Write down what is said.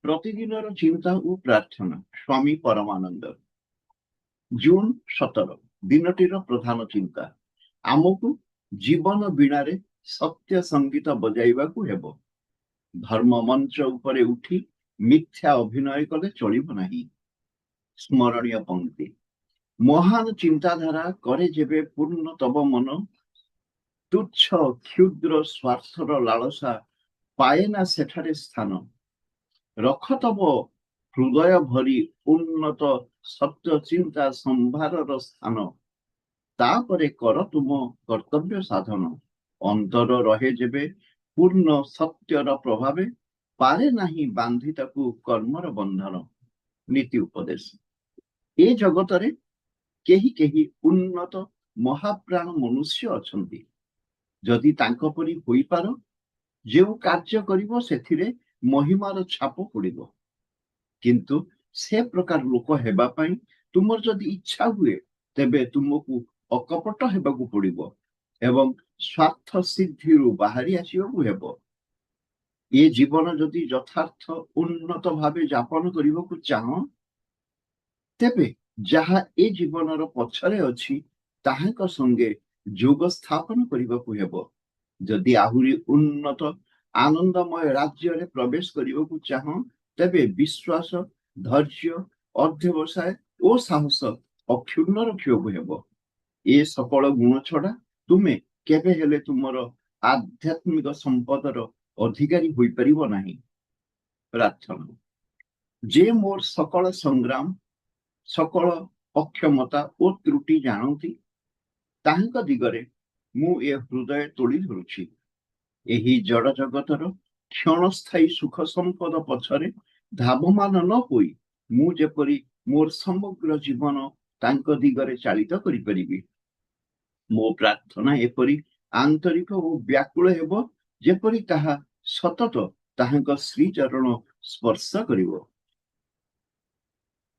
ପ୍ରତିଦିନର ଚିନ୍ତା ଓ ପ୍ରାର୍ଥନା। ସ୍ୱାମୀ ପରମାନନ୍ଦ। ଜୁନ୍ 17 ଦିନଟିର ପ୍ରଧାନ ଚିନ୍ତା। ଆମକୁ ଜୀବନ ବୀଣାରେ ସତ୍ୟ ସଙ୍ଗୀତ ବଜାଇବାକୁ ହେବ। ଧର୍ମ ମଞ୍ଚ ଉପରେ ଉଠି ମିଥ୍ୟା ଅଭିନୟ କଲେ ଚଳିବ ନାହିଁ। ସ୍ମରଣୀୟ ପଂକ୍ତି। ମହାନ ଚିନ୍ତାଧାରା କରେ ଯେବେ ପୂର୍ଣ୍ଣ ତବ ମନ, ତୁଚ୍ଛ କ୍ଷୁଦ୍ର ସ୍ୱାର୍ଥର ଲାଳସା ପାଏ ନା ସେଠାରେ ସ୍ଥାନ। ରଖ ତବ ହୃଦୟ ଭରି ଉନ୍ନତ ସତ୍ୟ ଚିନ୍ତା ସମ୍ଭାରର ସ୍ଥାନ। ତାପରେ କର ତୁମ କର୍ତ୍ତବ୍ୟ ସାଧନ। ଅନ୍ତର ରହେ ଯେବେ ପୂର୍ଣ୍ଣ ସତ୍ୟର ପ୍ରଭାବେ, ପାରେ ନାହିଁ ବାନ୍ଧି ତାକୁ କର୍ମର ବନ୍ଧନ। ନୀତି ଉପଦେଶ। ଏ ଜଗତରେ କେହି କେହି ଉନ୍ନତ ମହାପ୍ରାଣ ମନୁଷ୍ୟ ଅଛନ୍ତି। ଯଦି ତାଙ୍କ ପରି ହୋଇପାର, ଯେଉଁ କାର୍ଯ୍ୟ କରିବ ସେଥିରେ ମହିମାର ଛାପ ପଡିବ। କିନ୍ତୁ ସେ ପ୍ରକାର ଲୋକ ହେବା ପାଇଁ ତୁମର ଯଦି ଇଚ୍ଛା ହୁଏ, ତେବେ ତୁମକୁ ଅକପଟ ହେବାକୁ ପଡିବ ଏବଂ ସ୍ୱାର୍ଥ ସିଦ୍ଧିରୁ ବାହାରି ଆସିବାକୁ ହେବ। ଏ ଜୀବନ ଯଦି ଯଥାର୍ଥ ଉନ୍ନତ ଭାବେ ଯାପନ କରିବାକୁ ଚାହଁ, ତେବେ ଯାହା ଏ ଜୀବନର ପଛରେ ଅଛି ତାହାଙ୍କ ସଙ୍ଗେ ଯୋଗ ସ୍ଥାପନ କରିବାକୁ ହେବ। ଯଦି ଆହୁରି ଉନ୍ନତ ଆନନ୍ଦମୟ ରାଜ୍ୟରେ ପ୍ରବେଶ କରିବାକୁ ଚାହଁ, ତେବେ ବିଶ୍ୱାସ, ଧୈର୍ଯ୍ୟ, ଅଧ୍ୟବସାୟ ଓ ସାହସ ଅକ୍ଷୁର୍ଣ୍ଣ ରଖିବାକୁ ହେବ। ଏ ସକଳ ଗୁଣ ଛଡା ତୁମେ କେବେ ହେଲେ ତୁମର ଆଧ୍ୟାତ୍ମିକ ସମ୍ପଦର ଅଧିକାରୀ ହୋଇପାରିବ ନାହିଁ। ପ୍ରାର୍ଥନା। ଯେ ମୋର ସକଳ ସଂଗ୍ରାମ, ସକଳ ଅକ୍ଷମତା ଓ ତ୍ରୁଟି ଜାଣନ୍ତି, ତାହାଙ୍କ ଦିଗରେ ମୁଁ ଏ ହୃଦୟ ତୋଳି ଧରୁଛି। ଏହି ଜଡ଼ ଜଗତର କ୍ଷଣସ୍ଥାୟୀ ସୁଖ ସମ୍ପଦ ପଛରେ ଧାବମାନ ନ ହୋଇ ମୁଁ ଯେପରି ମୋର ସମଗ୍ର ଜୀବନ ତାଙ୍କ ଦିଗରେ ଚାଳିତ କରିପାରିବି। ମୋ ପ୍ରାର୍ଥନା ଏପରି ଆନ୍ତରିକ ଓ ବ୍ୟାକୁଳ ହେବ, ଯେପରି ତାହା ସତତ ତାହାଙ୍କ ଶ୍ରୀଚରଣ ସ୍ପର୍ଶ କରିବ।